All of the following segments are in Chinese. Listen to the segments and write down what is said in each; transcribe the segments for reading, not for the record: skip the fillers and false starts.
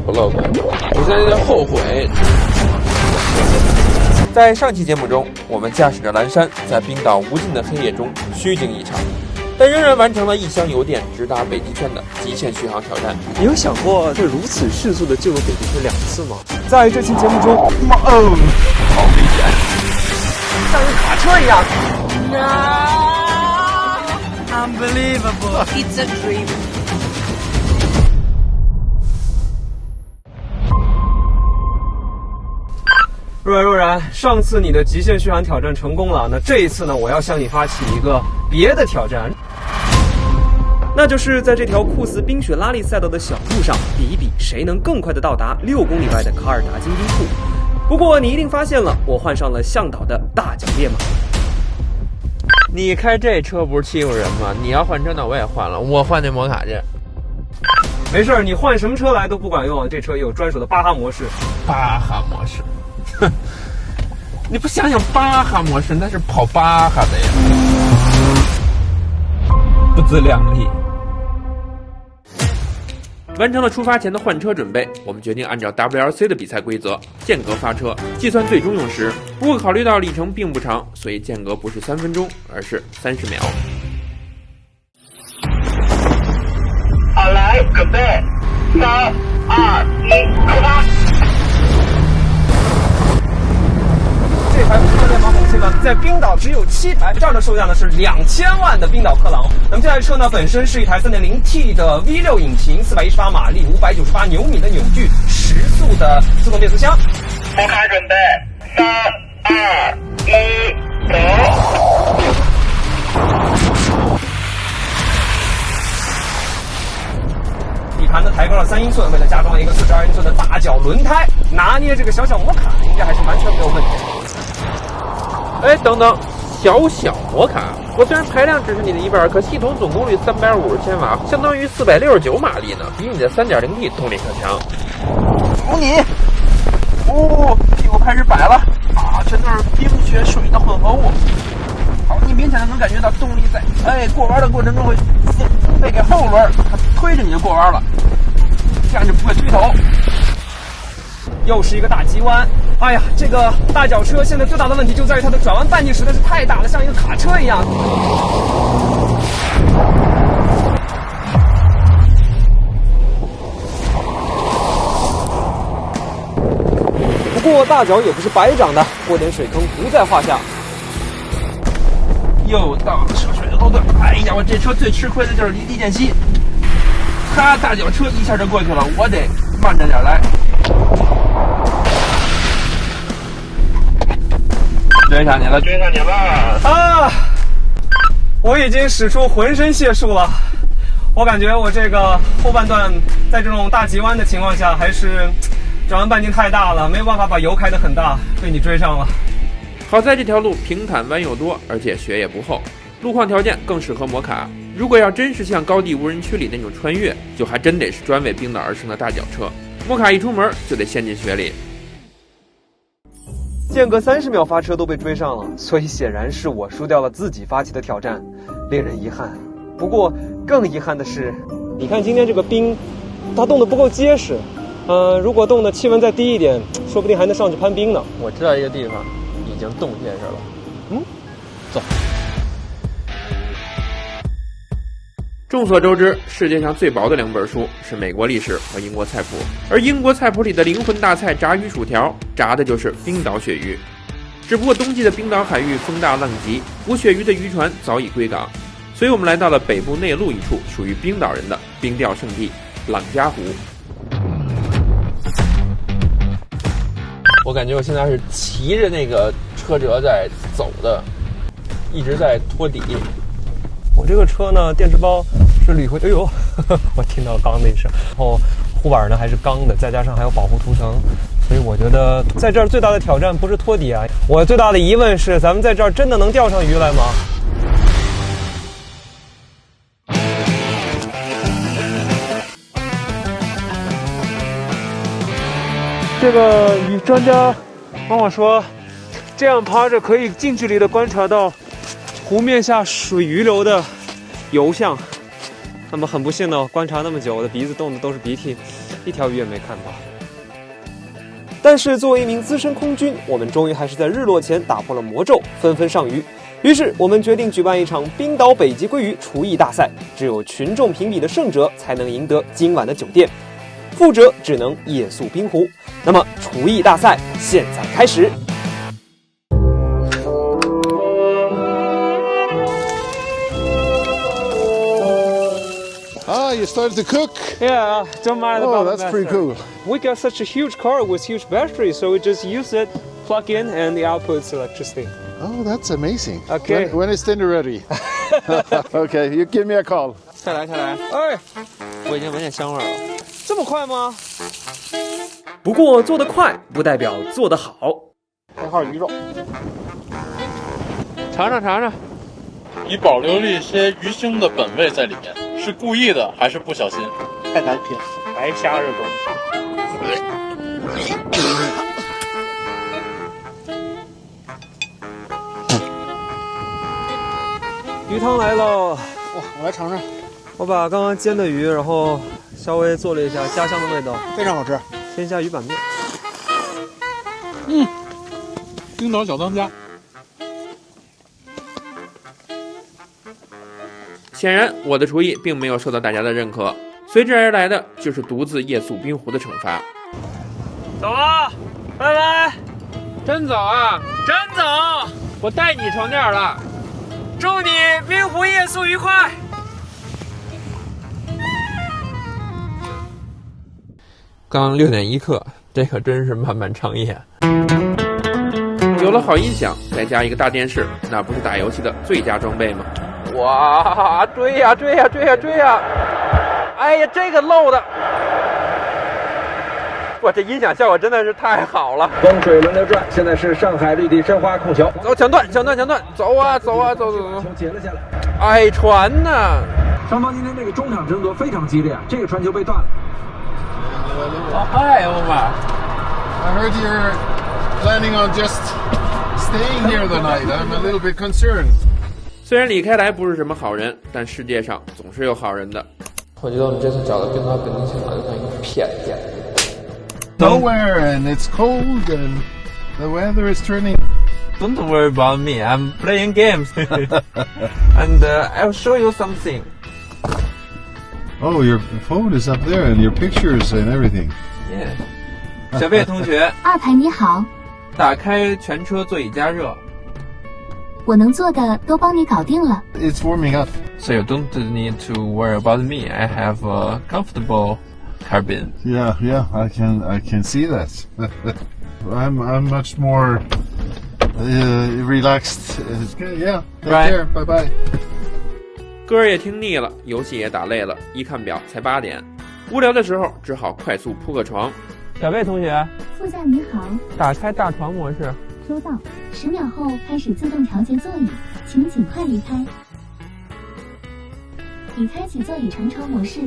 vlog， 我现在有点后悔。在上期节目中，我们驾驶着蓝山，在冰岛无尽的黑夜中虚惊一场，但仍然完成了一箱油电直达北极圈的极限续航挑战。你有想过会如此迅速的进入北极圈2次吗？在这期节目中，好危险，像一卡车一样。Unbelievable! It's a dream. 若然，上次你的极限续航挑战成功了，那这一次呢，我要向你发起一个别的挑战，那就是在这条酷似冰雪拉力赛道的小路上比一比谁能更快的到达6公里外的卡尔达金冰库。不过你一定发现了，我换上了向导的大脚烈马。你开这车不是欺负人吗？你要换车那我也换了，我换那摩卡去。没事，你换什么车来都不管用，这车也有专属的巴哈模式。巴哈模式，哼，你不想想巴哈模式那是跑巴哈的呀，不自量力。完成了出发前的换车准备，我们决定按照 WRC 的比赛规则间隔发车，计算最终用时。不过考虑到里程并不长，所以间隔不是3分钟，而是30秒。好，来，准备，3、2、1，出发！这台无线马桶器呢，在冰岛只有7台，这样的售价呢是2000万的冰岛克朗。那么这台车呢，本身是一台 3.0T 的 V6 引擎，418马力，598牛米的扭矩，10速的自动变速箱。开始准备，3、2、1，走！底盘呢抬高了3英寸，为了加装一个42英寸的大脚轮胎，拿捏这个小摩卡应该还是完全没有问题的。哎，等等，小摩卡，我虽然排量只是你的1半，可系统总功率350千瓦，相当于469马力呢，比你的 3.0T 动力可强。扶你，屁股开始摆了啊！全都是冰雪水的混合物。好，你明显的能感觉到动力在过弯的过程中会分配给后轮，它推着你就过弯了，这样就不会推头。又是一个大急弯，哎呀，这个大脚车现在最大的问题就在于它的转弯半径实在是太大了，像一个卡车一样。不过大脚也不是白长的，过点水坑不在话下。又到了涉水的路段，哎呀，我这车最吃亏的就是离地间隙，他大脚车一下就过去了，我得慢着点来。追上你了，追上你了！啊！我已经使出浑身解数了，我感觉我这个后半段在这种大急弯的情况下，还是转弯半径太大了，没有办法把油开得很大，被你追上了。好在这条路平坦弯又多，而且雪也不厚，路况条件更适合摩卡。如果要真是像高地无人区里那种穿越，就还真得是专为冰岛而生的大脚车。摩卡一出门就得陷进雪里。间隔30秒发车都被追上了，所以显然是我输掉了自己发起的挑战，令人遗憾。不过更遗憾的是，你看今天这个冰，它冻得不够结实。如果冻的气温再低一点，说不定还能上去攀冰呢。我知道一个地方已经冻结实了，走。众所周知，世界上最薄的2本书是美国历史和英国菜谱，而英国菜谱里的灵魂大菜炸鱼薯条，炸的就是冰岛鳕鱼。只不过冬季的冰岛海域风大浪急，捕鳕鱼的渔船早已归港，所以我们来到了北部内陆一处属于冰岛人的冰钓圣地朗加湖。我感觉我现在是骑着那个车辙在走的，一直在拖底。我这个车呢，电池包是铝合，哎呦，我听到刚那声，然后护板呢还是钢的，再加上还有保护涂层，所以我觉得在这儿最大的挑战不是拖底啊，我最大的疑问是，咱们在这儿真的能钓上鱼来吗？这个与专家跟我说，这样趴着可以近距离的观察到湖面下水鱼流的游向。那么很不幸的，观察那么久，我的鼻子冻的都是鼻涕。一条鱼也没看到。但是作为一名资深空军，我们终于还是在日落前打破了魔咒，纷纷上鱼。于是我们决定举办一场冰岛北极鲑鱼厨艺大赛，只有群众评比的胜者才能赢得今晚的酒店，负者只能夜宿冰湖。那么厨艺大赛现在开始。You started to cook? Yeah, don't mind Oh, about that's pretty cool. We got such a huge car with huge batteries, so we just use it, plug in, and the output's electricity. Oh, that's amazing. Okay. When is dinner ready? Okay, you give me a call. 下来，哎，我已经闻见香味了。这么快吗？不过做得快不代表做得好。这号鱼肉，尝尝。以保留了一些鱼腥的本味在里面，是故意的还是不小心？太难品，白虾肉羹。鱼汤来了，哇，我来尝尝，我把刚刚煎的鱼，然后稍微做了一下家乡的味道，非常好吃。先下鱼板面。冰岛小当家。显然，我的厨艺并没有受到大家的认可，随之而来的就是独自夜宿冰湖的惩罚。走了，拜拜。真走啊？真走。我带你床垫了。祝你冰湖夜宿愉快。刚6点1刻，这可真是漫漫长夜。有了好音响，再加一个大电视，那不是打游戏的最佳装备吗？哇，追呀！哎呀，这个漏的！哇，这音响效果真的是太好了。风水轮流转，现在是上海绿地申花控球，走，抢断，走！球截了下来。哎，传呢？双方今天这个中场争夺非常激烈，这个传球被断了。Hi, Omar. I heard you're planning on just staying here the night. I'm a little bit concerned. 虽然李开来不是什么好人，但世界上总是有好人的。我觉得我们这次找的冰岛本地青岛就像一个骗子。Nowhere, and it's cold, and the weather is turning. Don't worry about me. I'm playing games, and I'll show you something. Oh, your phone is up there, and your pictures and everything. Yeah. 小贝同学，二排你好，打开全车座椅加热。我能做的都帮你搞定了。It's warming up. So you don't need to worry about me. I have a comfortable cabin. Yeah, I can see that. I'm much more relaxed. Yeah, take care. Bye bye. 歌儿也听腻了，游戏也打累了，一看表才8点，无聊的时候只好快速铺个床。小贝同学，副驾你好，打开大床模式。收到，10秒后开始自动调节座椅，请尽快离开。已开启座椅成潮模式。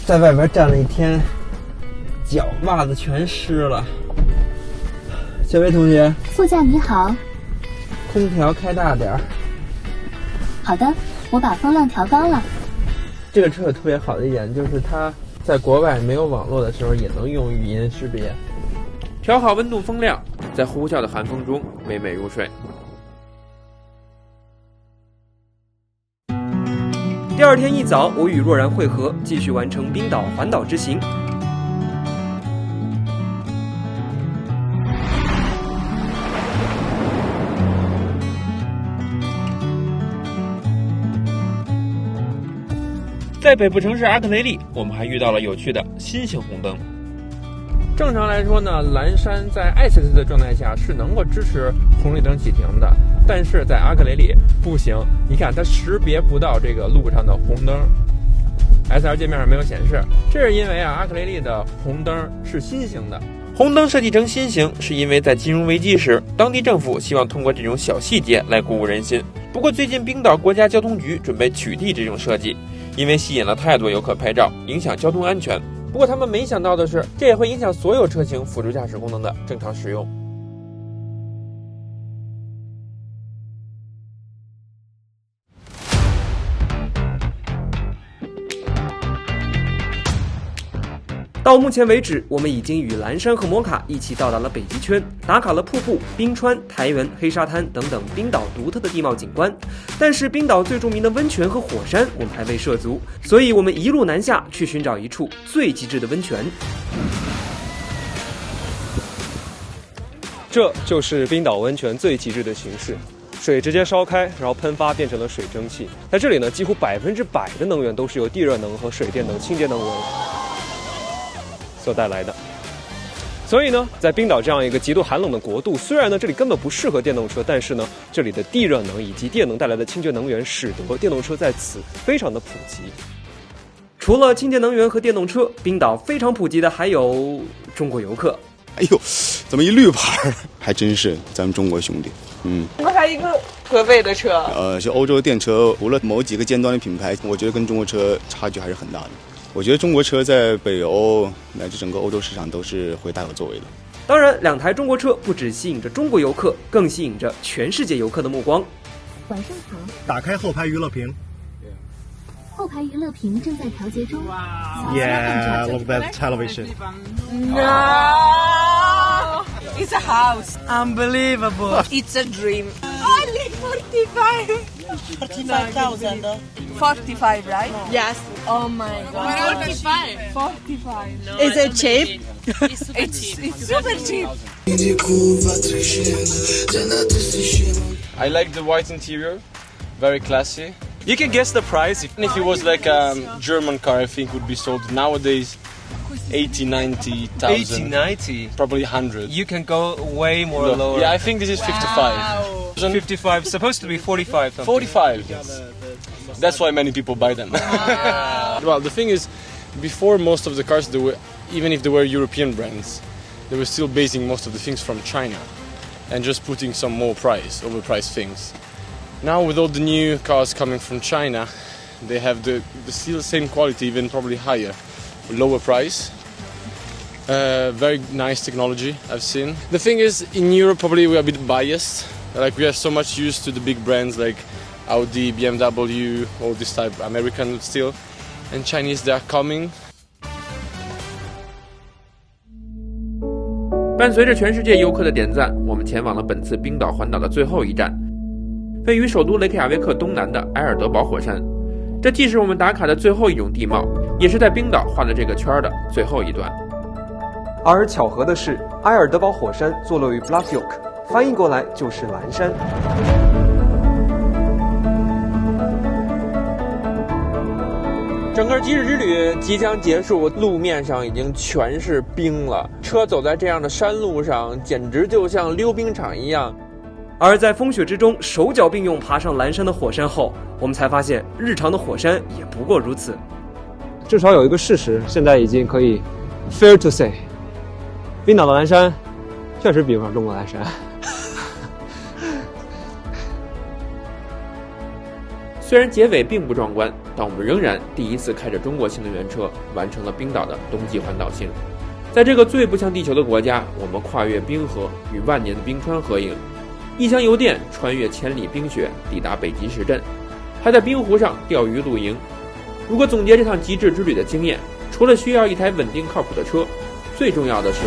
在外边站了一天，脚袜子全湿了。小贝同学，副驾你好，空调开大点儿。好的，我把风量调高了。这个车有特别好的一点，就是它在国外没有网络的时候也能用语音识别。调好温度风量，在呼啸的寒风中美美入睡。第二天一早，我与若然会合，继续完成冰岛环岛之行。在北部城市阿克雷利，我们还遇到了有趣的新型红灯。正常来说呢，蓝山在爱塞特的状态下是能够支持红绿灯启停的，但是在阿克雷利不行。你看它识别不到这个路上的红灯 ，SR 界面上没有显示，这是因为阿克雷利的红灯是新型的。红灯设计成新型，是因为在金融危机时，当地政府希望通过这种小细节来鼓舞人心。不过最近冰岛国家交通局准备取缔这种设计，因为吸引了太多游客拍照，影响交通安全。不过他们没想到的是，这也会影响所有车型辅助驾驶功能的正常使用。到目前为止，我们已经与蓝山和摩卡一起到达了北极圈，打卡了瀑布、冰川、苔原、黑沙滩等等冰岛独特的地貌景观。但是冰岛最著名的温泉和火山我们还未涉足，所以我们一路南下去寻找一处最极致的温泉。这就是冰岛温泉最极致的形式，水直接烧开，然后喷发变成了水蒸气。在这里呢，几乎100%的能源都是由地热能和水电等清洁能源所带来的。所以呢，在冰岛这样一个极度寒冷的国度，虽然呢这里根本不适合电动车，但是呢这里的地热能以及电能带来的清洁能源，使得电动车在此非常的普及。除了清洁能源和电动车，冰岛非常普及的还有中国游客。哎呦，怎么一绿牌？还真是咱们中国兄弟。我还有一个河北的车。是欧洲电车，除了某几个尖端的品牌，我觉得跟中国车差距还是很大的。我觉得中国车在北欧乃至整个欧洲市场都是会大有作为的。当然，2台中国车不只吸引着中国游客，更吸引着全世界游客的目光。晚上好。打开后排娱乐屏。后排娱乐屏正在调节中。Yeah, look at television. No, it's a house. Unbelievable. It's a dream. Only 45,000. 45, right? Yes. Oh my God. 45. No, is it cheap? It's super cheap. I like the white interior, very classy. You can guess the price. If it was like a German car, I think would be sold nowadays 80, 90,000. 80, 90? Probably 100. You can go way more lower. Yeah, I think this is 55. Wow. 55, supposed to be 45. 45, yes. That's why many people buy them. Well, the thing is, before most of the cars, even if they were European brands, they were still basing most of the things from China and just putting some more overpriced things. Now with all the new cars coming from China, they have the still same quality, even probably higher, lower price. Very nice technology I've seen. The thing is, in Europe probably we're a bit biased. Like we are so much used to the big brands like Audi, BMW, all this type American still, and Chinese they are coming. 伴随着全世界游客的点赞，我们前往了本次冰岛环岛的最后一站。位于首都雷克雅未克东南的埃尔德堡火山，这既是我们打卡的最后一种地貌，也是在冰岛画的这个圈的最后一段。而巧合的是，埃尔德堡火山坐落于 Blakfjord， 翻译过来就是蓝山。整个极致之旅即将结束，路面上已经全是冰了，车走在这样的山路上，简直就像溜冰场一样。而在风雪之中手脚并用爬上蓝山的火山后，我们才发现日常的火山也不过如此。至少有一个事实，现在已经可以 fair to say， 冰岛的蓝山确实比不上中国蓝山。虽然结尾并不壮观，但我们仍然第一次开着中国新能源车完成了冰岛的冬季环岛行。在这个最不像地球的国家，我们跨越冰河，与万年的冰川合影。一箱油电穿越千里冰雪，抵达北极石阵，还在冰湖上钓鱼露营。如果总结这趟极致之旅的经验，除了需要一台稳定靠谱的车，最重要的是